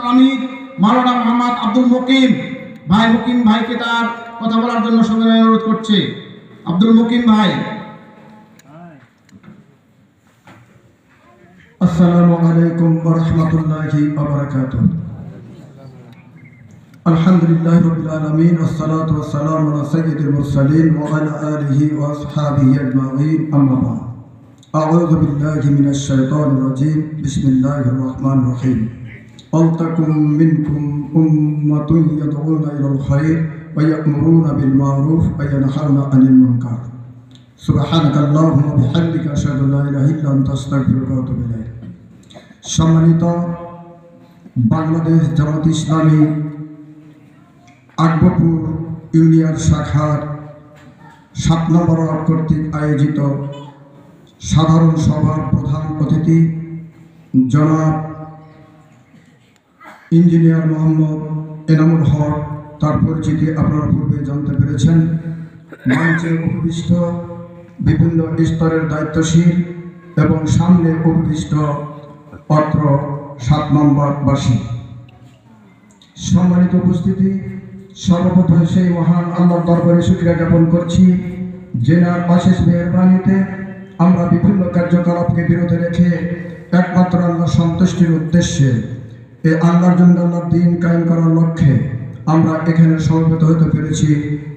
আমির মাওলানা মোহাম্মদ আব্দুল মুকিম ভাইকে তার কথা বলার জন্য সবাই অনুরোধ করছে। আব্দুল মুকিম ভাই। আসসালামু আলাইকুম ওয়া রাহমাতুল্লাহি ওয়া বারাকাতুহু। আলহামদুলিল্লাহি রাব্বিল আলামিন, আসসালাতু ওয়াসসালামু আলা সাইয়্যিদিল মুরসালিন ওয়া আলা আলিহি ওয়া আসহাবিহি আজমাইন, আম্মা বা'দ। আউযু বিল্লাহি মিনাশ শাইতানির রাজীম। বিসমিল্লাহির রাহমানির রাহিম। ওয়ালতাকুম মিনকুম উম্মাতুন ইয়াদউনা ইলাল খায়র ওয়া ইয়া'মুরুনা বিল মা'রুফ ওয়া ইয়ানহাউনা আনিল মুনকার। সুবহানাকাল্লাহুম্মা ওয়া বিহামদিকা আশহাদু আল্লা ইলাহা ইল্লা আনতা আস্তাগফিরুকা ওয়া আতুবু ইলাইক। সম্মানিত বাংলাদেশ জামাত ইসলামী আকবরপুর ইউনিয়ন শাখার 7 নম্বর ওয়ার্ড কর্তৃক আয়োজিত সাধারণ সভার প্রধান অতিথি জনাব ইঞ্জিনিয়ার মোহাম্মদ এনামুল হক, তার পরিচিতি আপনারা পূর্বে জানতে পেরেছেন। মঞ্চে উপবিষ্ট বিভিন্ন স্তরের দায়িত্বশীল এবং সামনে উপবিষ্ট অত্র 7 নম্বরবাসী, সম্মানিত উপস্থিতি, সর্বপ্রথম সেই মহান আল্লাহর দরবারে শুকরিয়া জ্ঞাপন করছি, যেনার অশেষ মেহেরবানিতে আমরা বিভিন্ন কার্যকলাপকে বিরত রেখে একমাত্র আল্লাহর সন্তুষ্টির উদ্দেশ্যে এই আল্লাহর জন্য আল্লাহর দ্বীন কায়েম করার লক্ষ্যে আমরা এখানে সমবেত হতে পেরেছি।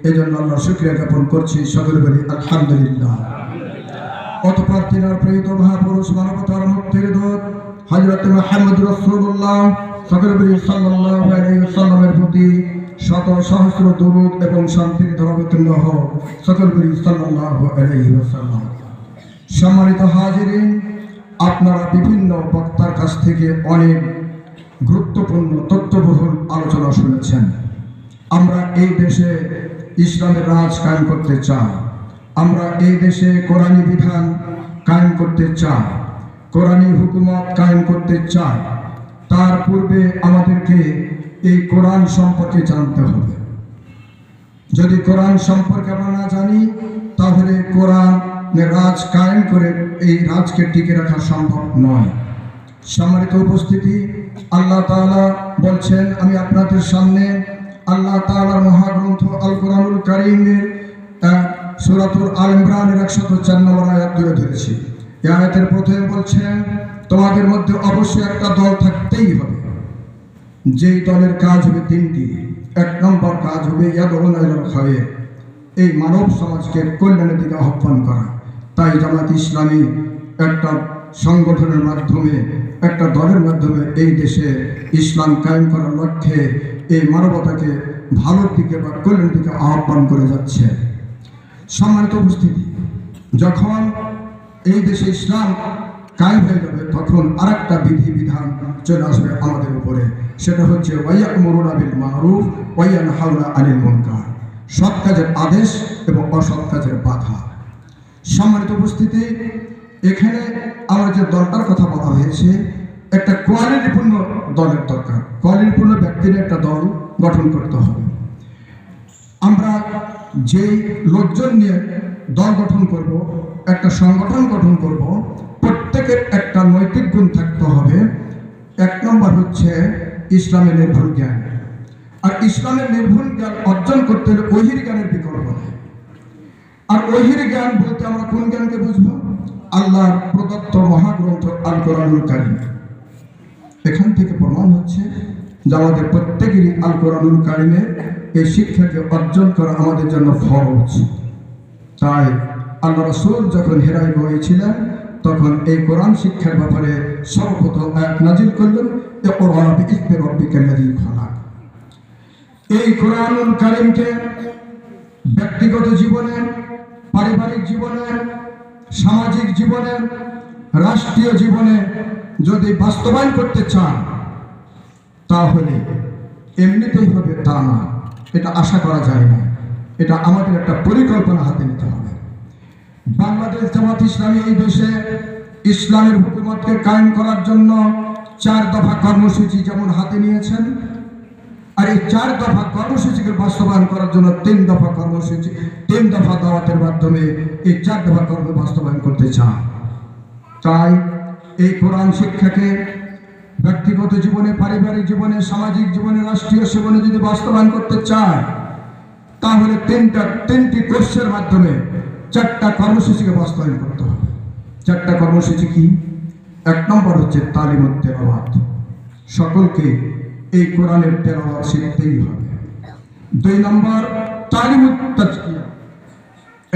এজন্য আল্লাহর শুকরিয়া জ্ঞাপন করছি। সকলে বলি আলহামদুলিল্লাহ। অতঃপর তিনার প্রেরিত মহাপুরুষ মানবতার মুক্তির দূত হযরত মুহাম্মদ রাসূলুল্লাহ সাল্লাল্লাহু আলাইহি ওয়াসাল্লামের প্রতি শত সহস্র দরুদ এবং শান্তির ধারাবর্তন হোক। সকলে বলি সাল্লাল্লাহু আলাইহি ওয়াসাল্লাম। সম্মানিত হাজিরিন, আপনারা বিভিন্ন বক্তার কাছ থেকে অনেক গুরুত্বপূর্ণ তথ্যবহুল আলোচনা শুনেছেন। আমরা এই দেশে ইসলামের রাজ কায়েম করতে চাই। আমরা এই দেশে কোরআনী বিধান কায়েম করতে চাই, কোরআনী হুকুমত কায়েম করতে চাই। তার পূর্বে আমাদেরকে এই কোরআন সম্পর্কে জানতে হবে। যদি কোরআন সম্পর্কে আমরা না জানি, তাহলে কোরআনের রাজ কায়েম করে এই রাজকে টিকে রাখা সম্ভব নয়। সম্মানিত উপস্থিতি, আল্লাহ তাআলা বলছেন, আমি আপনাদের সামনে আল্লাহ তাআলার মহাগ্রন্থ আল কোরআনুল কারীমের সূরাতুল আল ইমরানের 104 নম্বর আয়াত তুলে ধরেছি। এই আয়াতের প্রথমে বলছেন, তোমাদের মধ্যে অবশ্যই একটা দল থাকতেই হবে, যেই দলের কাজ হবে 3টি। 1 নম্বর কাজ হবে ইয়াদউনা ইলাল খায়র, এই মানব সমাজকে কল্যাণের দিকে আহ্বান করা। তাই জামাত ইসলামী একটা সংগঠনের মাধ্যমে, একটা দলের মাধ্যমে এই দেশে ইসলাম কায়েম করার লক্ষ্যে এই মানবতাকে ভালোর দিকে বা কল্যাণের দিকে আহ্বান করে যাচ্ছে। সম্মানিত উপস্থিতি, যখন এই দেশে ইসলাম কায়েম হয়ে যাবে, তখন আরেকটা বিধিবিধান চলে আসবে আমাদের উপরে। সেটা হচ্ছে ওয়ায়া'মুরুনা বিল মা'রুফ ওয়া ইয়ানহাউনা আনিল মুনকার, সৎ কাজের আদেশ এবং অসৎ কাজের বাধা। সম্মানিত উপস্থিতি, এখানে আমার যে দলটার কথা বলা হয়েছে, একটা কোয়ালিটিপূর্ণ দলের দরকার। কোয়ালিটিপূর্ণ ব্যক্তির একটা দল গঠন করতে হবে। আমরা যেই লোকজন নিয়ে দল গঠন করব, একটা সংগঠন গঠন করব, প্রত্যেকের একটা নৈতিক গুণ থাকতে হবে। 1 নম্বর হচ্ছে ইসলামের নির্ভুল জ্ঞান। আর ইসলামের নির্ভুল জ্ঞান অর্জন করতে হলে ওহির জ্ঞানের বিকল্প নেই। আর ওহির জ্ঞান বলতে আমরা কোন জ্ঞানকে বুঝবো? আল্লাহর প্রদত্ত মহাগ্রন্থ আল কোরআনুল কারীম। এখান থেকে প্রমাণ হচ্ছে যে আমাদের প্রত্যেকেরই আল কোরআনুল কারীমের এই শিক্ষাকে অর্জন করা আমাদের জন্য ফরজ। তাই আল্লাহ রাসূল যখন হেরায় গিয়েছিলেন, তখন এই কোরআন শিক্ষার ব্যাপারে সর্বপ্রথম আয়াত নাজিল করলেন, ইকরা বিইসমি রাব্বিকাল্লাযী খালাক। এই কোরআনুল কারীমকে ব্যক্তিগত জীবনে, পারিবারিক জীবনে, সামাজিক জীবনে, রাষ্ট্রীয় জীবনে যদি বাস্তবায়ন করতে চান, তাহলে এমনিতেই হবে তা না, এটা আশা করা যায় না। এটা আমাদের একটা পরিকল্পনা হাতে নিতে হবে। বাংলাদেশ জামাত ইসলামী এই দেশে ইসলামের হুকুমতকে কায়েম করার জন্য 4 দফা কর্মসূচি যেমন হাতে নিয়েছেন, আর এই 4 দফা কর্মসূচিকে বাস্তবায়ন করার জন্য 3 দফা কর্মসূচি, 3 দফা দাওয়াতের মাধ্যমে এই 4 দফা কর্ম বাস্তবায়ন করতে চান। তাই এই কোরআন শিক্ষাকে ব্যক্তিগত জীবনে, পারিবারিক জীবনে, সামাজিক জীবনে, রাষ্ট্রীয় জীবনে যদি বাস্তবায়ন করতে চায়, তাহলে তিনটি কোর্সের মাধ্যমে 4টা কর্মসূচিকে বাস্তবায়ন করতে হবে। 4টা কর্মসূচি কি? 1 নম্বর হচ্ছে তালিমুত তেলাওয়াত, সকলকে এই কোরআনের তেলাওয়াত শিখতেই হবে। 2 নম্বর তালিমুত তাজকিয়া,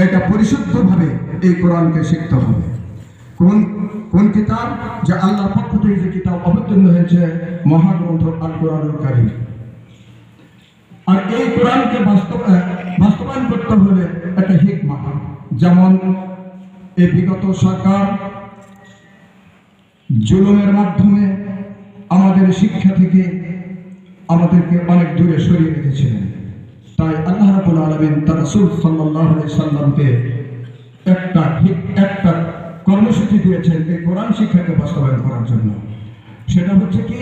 এটা পরিশুদ্ধভাবে এই কোরআনকে শিখতে হবে। কোন কিতাব? যে আল্লাহর পক্ষ থেকে যে কিতাব অবতীর্ণ হয়েছে, মহাগ্রন্থ আল কোরআনুল কারীম। আর এই কোরআনকে বাস্তবায়ন করতে হলে একটা হিকমা, যেমন এই বিগত সরকার জুলুমের মাধ্যমে আমাদের শিক্ষা থেকে আমাদেরকে অনেক দূরে সরিয়ে রেখেছিলেন। তাই আল্লাহ রাব্বুল আলামিন তার রাসূল সাল্লাল্লাহু আলাইহি সাল্লামকে একটা কর্মসূচি দিয়েছেন এই কোরআন শিক্ষাকে বাস্তবায়ন করার জন্য। সেটা হচ্ছে কি?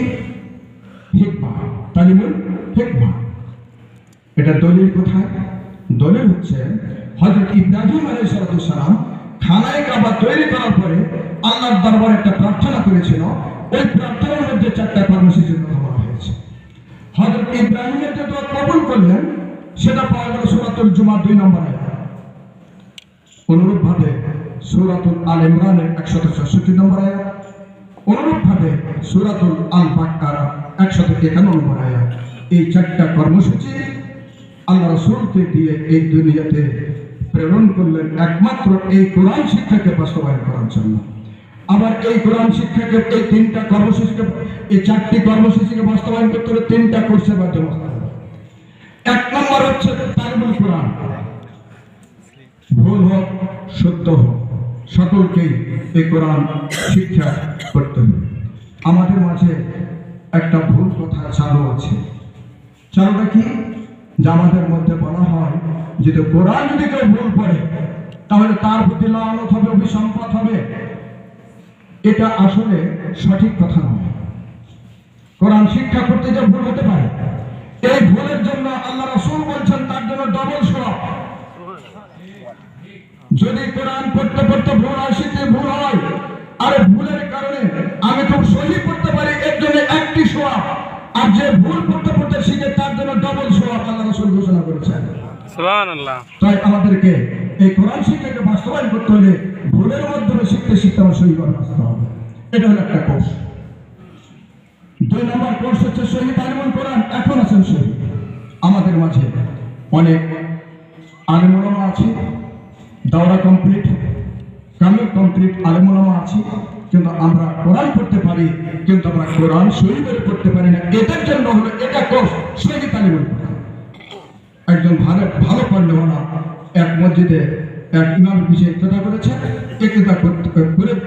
হিকমা, তালিমুল হিকমা। এটা দলিল কোথায়? দলিল হচ্ছে হযরত ইব্রাহিম আলাইহিস সালাম খানায়ে কাবা তৈরি করার পরে আল্লাহর দরবারে একটা প্রার্থনা করেছিল। ওই প্রার্থনার মধ্যে 4টা কর্মসূচির কথা বলা হয়েছে। হযরত ইব্রাহিমের যে দোয়া কবুল করলেন, সেটা পাওয়া গেল সূরাতুল জুমা 2 নম্বর আয়াত। অনুরূপভাবে সূরাতুল আল ইমরানের 164 নম্বর আয়াত, অনুরূপভাবে সূরাতুল আল বাকারা 151 নম্বর আয়াত। এই 4টা কর্মসূচি আল্লাহ রাসূলকে দিয়ে এই দুনিয়াতে প্রেরণ করলেন একমাত্র এই কোরআন শিক্ষাকে বাস্তবায়ন করার জন্য। আবার এই কোরআন শিক্ষাকে এই 3টা কর্মসূচিকে, এই 4টি কর্মসূচিকে বাস্তবায়ন করতে হলে 3টা কোর্সের মাধ্যমে বাস্তবায়ন। 1 নম্বর হচ্ছে তালিমুল কোরআন, ভুল হোক সত্য হোক সকলকেই এই কোরআন শিক্ষা করতে হবে। আমাদের মাঝে একটা ভুল কথা চালু আছে। চালুটা কি? যে আমাদের মধ্যে বলা হয় যে কোরআন যদি কেউ ভুল পড়ে তাহলে তার প্রতি লানত হবে, অভিসম্পাত হবে। এটা আসলে সঠিক কথা নয়। কোরআন শিক্ষা করতে যে ভুল হতে পারে, এই ভুলের জন্য আল্লাহ রাসূল বলছেন তার জন্য ডবল সওয়াব। যদি কোরআন পড়তে পড়তে ভুল হয়, শিখতে ভুল হয়, আর ভুলের কারণে আমি খুব সহি পড়তে পারি, এর জন্য 1টি সওয়াব। আর যে ভুল পড়তে পড়তে শিখে তার জন্য ডবল সওয়াব আল্লাহ রাসূল ঘোষণা করেছেন। সুবহানাল্লাহ। তাই আমাদেরকে এই কোরআন শিক্ষাকে বাস্তবায়ন করতে হলে ভুলের মাধ্যমে শিখতে শিখতে আমার সহি করে আসতে হবে। এটা হলো একটা কোর্স। 2 নম্বর কোর্স হচ্ছে সহি তালিমুল কোরআন। এখন আছেন সহি আমাদের মাঝে অনেক আলেম ওলামা আছে, দাওরা কমপ্লিট, কামিল কমপ্লিট আলেম ওলামা আছে, কিন্তু আমরা কোরআন পড়তে পারি, কিন্তু আমরা কোরআন সহি করে পড়তে পারি না। এটার জন্য হলো এটা কোর্স সহি তালিমুল কোরআন। একজন ভালো পণ্ডিত এক মসজিদে এক ইমাম বিষয়ে কথা বলেছেন, একথা করে